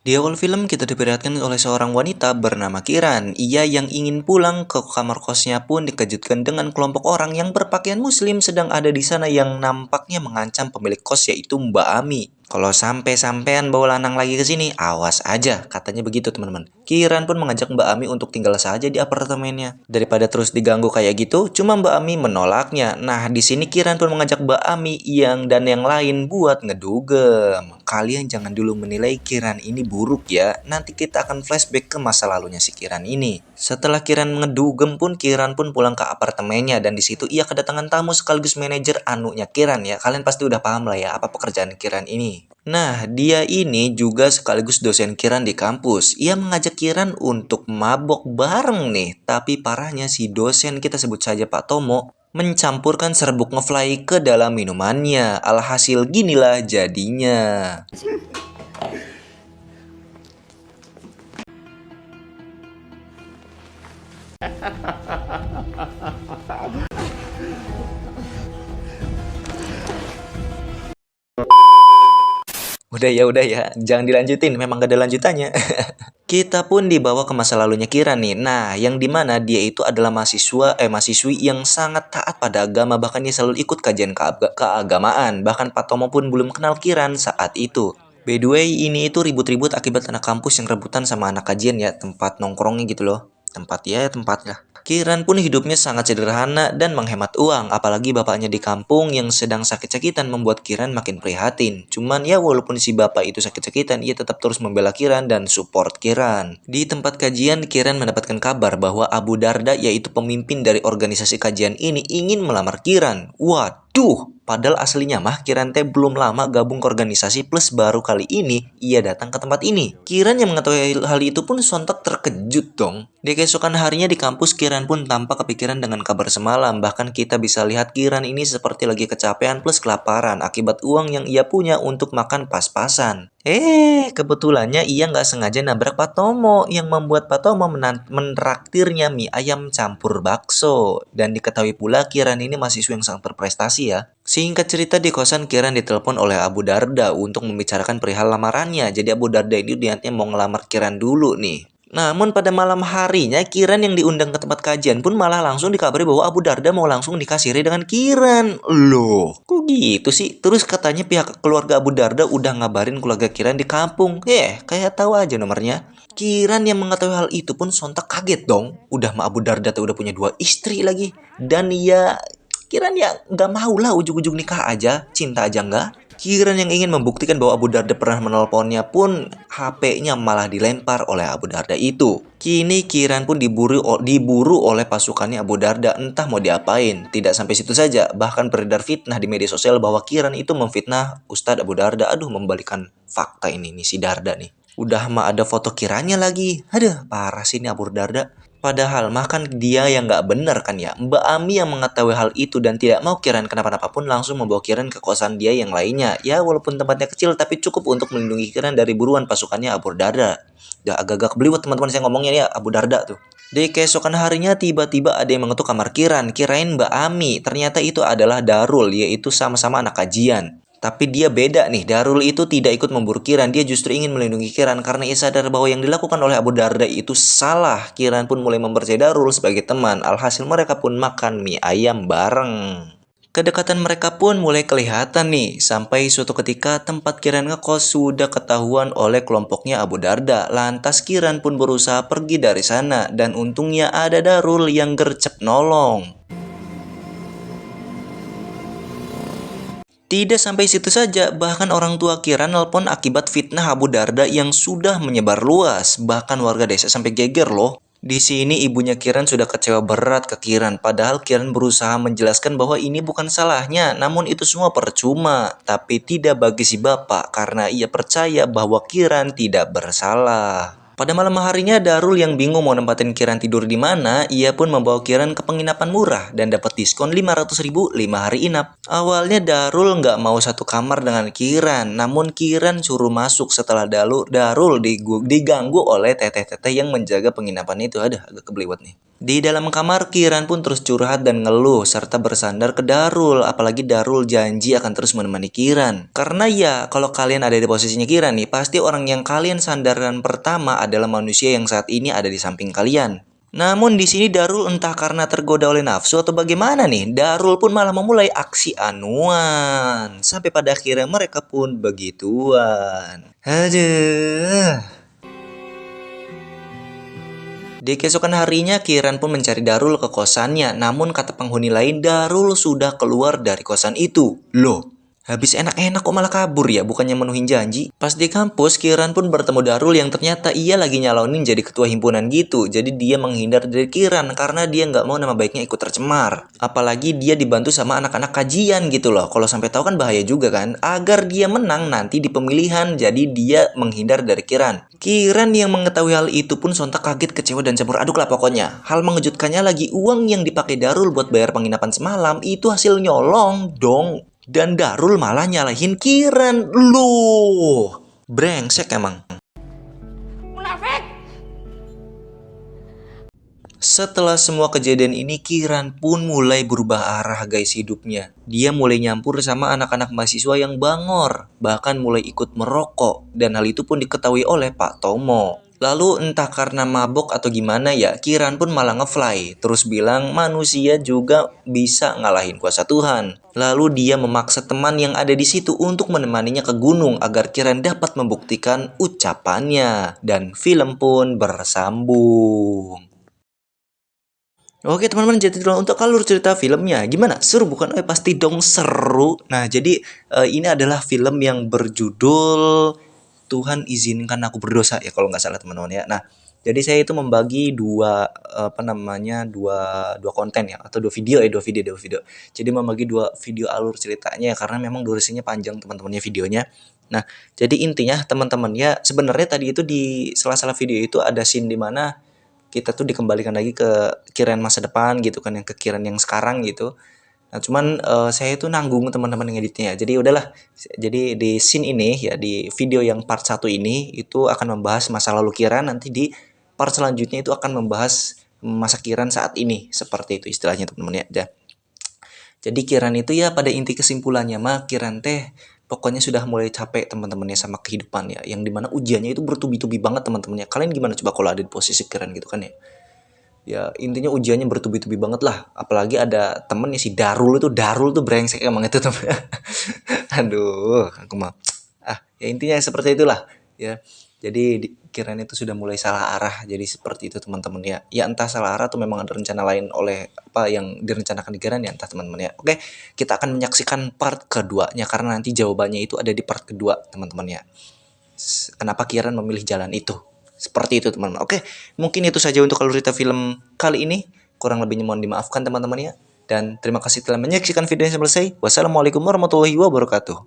Di awal film kita diperlihatkan oleh seorang wanita bernama Kiran. Ia yang ingin pulang ke kamar kosnya pun dikejutkan dengan kelompok orang yang berpakaian muslim sedang ada di sana yang nampaknya mengancam pemilik kos yaitu Mbak Ami. Kalau sampai-sampean bawa lanang lagi ke sini, awas aja, katanya begitu teman-teman. Kiran pun mengajak Mbak Ami untuk tinggal saja di apartemennya. Daripada terus diganggu kayak gitu, cuma Mbak Ami menolaknya. Nah, di sini Kiran pun mengajak Mbak Ami dan yang lain buat ngedugem. Kalian jangan dulu menilai Kiran ini buruk ya. Nanti kita akan flashback ke masa lalunya si Kiran ini. Setelah Kiran ngedugem pun, Kiran pun pulang ke apartemennya dan di situ ia kedatangan tamu sekaligus manajer anunya Kiran ya. Kalian pasti udah paham lah ya apa pekerjaan Kiran ini. Nah, dia ini juga sekaligus dosen Kiran di kampus. Ia mengajak Kiran untuk mabok bareng nih. Tapi parahnya si dosen, kita sebut saja Pak Tomo, mencampurkan serbuk ngefly ke dalam minumannya. Alhasil ginilah jadinya. Udah ya, jangan dilanjutin, memang gak ada lanjutannya. Kita pun dibawa ke masa lalunya Kiran nih. Nah, yang dimana dia itu adalah mahasiswi yang sangat taat pada agama, bahkan dia selalu ikut kajian keagamaan. Bahkan Pak Tomo pun belum kenal Kiran saat itu. By the way, ini itu ribut-ribut akibat anak kampus yang rebutan sama anak kajian ya, tempat nongkrongnya gitu loh. Tempat lah. Kiran pun hidupnya sangat sederhana dan menghemat uang, apalagi bapaknya di kampung yang sedang sakit-sakitan membuat Kiran makin prihatin. Cuman ya walaupun si bapak itu sakit-sakitan, ia tetap terus membela Kiran dan support Kiran. Di tempat kajian, Kiran mendapatkan kabar bahwa Abu Darda yaitu pemimpin dari organisasi kajian ini ingin melamar Kiran. Waduh! Padahal aslinya mah Kiran teh belum lama gabung ke organisasi plus baru kali ini ia datang ke tempat ini. Kiran yang mengetahui hal itu pun sontak terkejut dong. Di keesokan harinya di kampus Kiran pun tampak kepikiran dengan kabar semalam. Bahkan kita bisa lihat Kiran ini seperti lagi kecapean plus kelaparan akibat uang yang ia punya untuk makan pas-pasan. Kebetulannya ia nggak sengaja nabrak Pak Tomo yang membuat Pak Tomo menraktirnya mie ayam campur bakso. Dan diketahui pula Kiran ini mahasiswa yang sangat berprestasi ya. Singkat cerita di kosan Kiran ditelepon oleh Abu Darda untuk membicarakan perihal lamarannya. Jadi Abu Darda ini niatnya mau ngelamar Kiran dulu nih. Namun pada malam harinya Kiran yang diundang ke tempat kajian pun malah langsung dikabari bahwa Abu Darda mau langsung dikasiri dengan Kiran. Loh, kok gitu sih? Terus katanya pihak keluarga Abu Darda udah ngabarin keluarga Kiran di kampung. Kayak tahu aja nomornya. Kiran yang mengetahui hal itu pun sontak kaget dong. Udah mah Abu Darda tuh udah punya 2 istri lagi. Dan ya Kiran ya nggak mau lah ujung-ujung nikah aja, cinta aja nggak. Kiran yang ingin membuktikan bahwa Abu Darda pernah menelponnya pun HP-nya malah dilempar oleh Abu Darda itu. Kini Kiran pun diburu oleh pasukannya Abu Darda, entah mau diapain. Tidak sampai situ saja, bahkan beredar fitnah di media sosial bahwa Kiran itu memfitnah Ustadz Abu Darda. Aduh, membalikan fakta ini nih si Darda nih. Udah mah ada foto Kirannya lagi. Aduh, parah sih ini Abu Darda. Padahal makan dia yang nggak bener kan ya. Mbak Ami yang mengetahui hal itu dan tidak mau Kiran kenapa-napa pun langsung membawa Kiran ke kosan dia yang lainnya. Ya walaupun tempatnya kecil tapi cukup untuk melindungi Kiran dari buruan pasukannya Abu Darda. Ya agak-agak kebeliwet teman-teman saya ngomongnya ya Abu Darda tuh. Di keesokan harinya tiba-tiba ada yang mengetuk kamar Kiran. Kirain Mbak Ami. Ternyata itu adalah Darul, yaitu sama-sama anak kajian. Tapi dia beda nih, Darul itu tidak ikut memburu Kiran, dia justru ingin melindungi Kiran karena ia sadar bahwa yang dilakukan oleh Abu Darda itu salah. Kiran pun mulai mempercayai Darul sebagai teman, alhasil mereka pun makan mie ayam bareng. Kedekatan mereka pun mulai kelihatan nih, sampai suatu ketika tempat Kiran ngekos sudah ketahuan oleh kelompoknya Abu Darda. Lantas Kiran pun berusaha pergi dari sana, dan untungnya ada Darul yang gercep nolong. Tidak sampai situ saja, bahkan orang tua Kiran nelpon akibat fitnah Abu Darda yang sudah menyebar luas. Bahkan warga desa sampai geger loh. Di sini ibunya Kiran sudah kecewa berat ke Kiran, padahal Kiran berusaha menjelaskan bahwa ini bukan salahnya, namun itu semua percuma. Tapi tidak bagi si bapak, karena ia percaya bahwa Kiran tidak bersalah. Pada malam harinya Darul yang bingung mau nempatin Kiran tidur di mana, ia pun membawa Kiran ke penginapan murah dan dapat diskon 500.000 5 hari inap. Awalnya Darul nggak mau satu kamar dengan Kiran, namun Kiran suruh masuk setelah Darul diganggu oleh teteh-teteh yang menjaga penginapan itu. Agak kebeliwet nih. Di dalam kamar, Kiran pun terus curhat dan ngeluh serta bersandar ke Darul. Apalagi Darul janji akan terus menemani Kiran. Karena ya, kalau kalian ada di posisinya Kiran nih, pasti orang yang kalian sandarkan pertama adalah manusia yang saat ini ada di samping kalian. Namun di sini Darul entah karena tergoda oleh nafsu atau bagaimana nih, Darul pun malah memulai aksi anuan. Sampai pada akhirnya mereka pun begituan. Aduh. Di keesokan harinya, Kiran pun mencari Darul ke kosannya. Namun kata penghuni lain, Darul sudah keluar dari kosan itu. Loh, habis enak-enak kok malah kabur ya, bukannya menuhin janji. Pas di kampus, Kiran pun bertemu Darul yang ternyata ia lagi nyalonin jadi ketua himpunan gitu. Jadi dia menghindar dari Kiran karena dia nggak mau nama baiknya ikut tercemar. Apalagi dia dibantu sama anak-anak kajian gitu loh. Kalau sampai tahu kan bahaya juga kan. Agar dia menang nanti di pemilihan, jadi dia menghindar dari Kiran. Kiran yang mengetahui hal itu pun sontak kaget, kecewa, dan campur aduk lah pokoknya. Hal mengejutkannya lagi, uang yang dipakai Darul buat bayar penginapan semalam itu hasil nyolong dong. Dan Darul malah nyalahin Kiran. Loh, brengsek emang. Setelah semua kejadian ini, Kiran pun mulai berubah arah guys hidupnya. Dia mulai nyampur sama anak-anak mahasiswa yang bangor, bahkan mulai ikut merokok. Dan hal itu pun diketahui oleh Pak Tomo. Lalu entah karena mabok atau gimana ya, Kiran pun malah ngefly. Terus bilang manusia juga bisa ngalahin kuasa Tuhan. Lalu dia memaksa teman yang ada di situ untuk menemaninya ke gunung agar Kiran dapat membuktikan ucapannya. Dan film pun bersambung. Oke teman-teman, jadi untuk alur cerita filmnya gimana? Seru bukan? Pasti dong seru. Nah jadi ini adalah film yang berjudul Tuhan izinkan aku berdosa ya kalau nggak salah teman-teman ya. Nah jadi saya itu membagi dua apa namanya dua konten ya atau dua video. Jadi membagi dua video alur ceritanya ya karena memang durasinya panjang teman-temannya videonya. Nah jadi intinya teman-teman ya sebenarnya tadi itu di sela-sela video itu ada scene di mana kita tuh dikembalikan lagi ke Kiran masa depan gitu kan, yang ke Kiran yang sekarang gitu. Nah cuman saya itu nanggung teman-teman yang editnya, jadi udahlah. Jadi di scene ini ya, di video yang part 1 ini itu akan membahas masa lalu Kiran, nanti di part selanjutnya itu akan membahas masa Kiran saat ini, seperti itu istilahnya teman-teman ya. Jadi Kiran itu ya pada inti kesimpulannya mah Kiran teh pokoknya sudah mulai capek teman-temannya sama kehidupan ya, yang dimana ujiannya itu bertubi-tubi banget teman-temannya. Kalian gimana coba kalau ada di posisi Kiran gitu kan ya? Ya intinya ujiannya bertubi-tubi banget lah. Apalagi ada temennya si Darul tuh brengsek emang itu temen. Aduh, aku mah. Ya intinya seperti itulah ya. Jadi Kiran itu sudah mulai salah arah. Jadi seperti itu teman-teman ya. Ya entah salah arah atau memang ada rencana lain oleh apa yang direncanakan di Kiran ya entah teman-teman ya. Oke, kita akan menyaksikan part keduanya karena nanti jawabannya itu ada di part kedua teman-teman ya. Kenapa Kiran memilih jalan itu? Seperti itu teman-teman. Oke, mungkin itu saja untuk alur cerita film kali ini. Kurang lebihnya mohon dimaafkan teman-teman ya. Dan terima kasih telah menyaksikan videonya sampai selesai. Wassalamualaikum warahmatullahi wabarakatuh.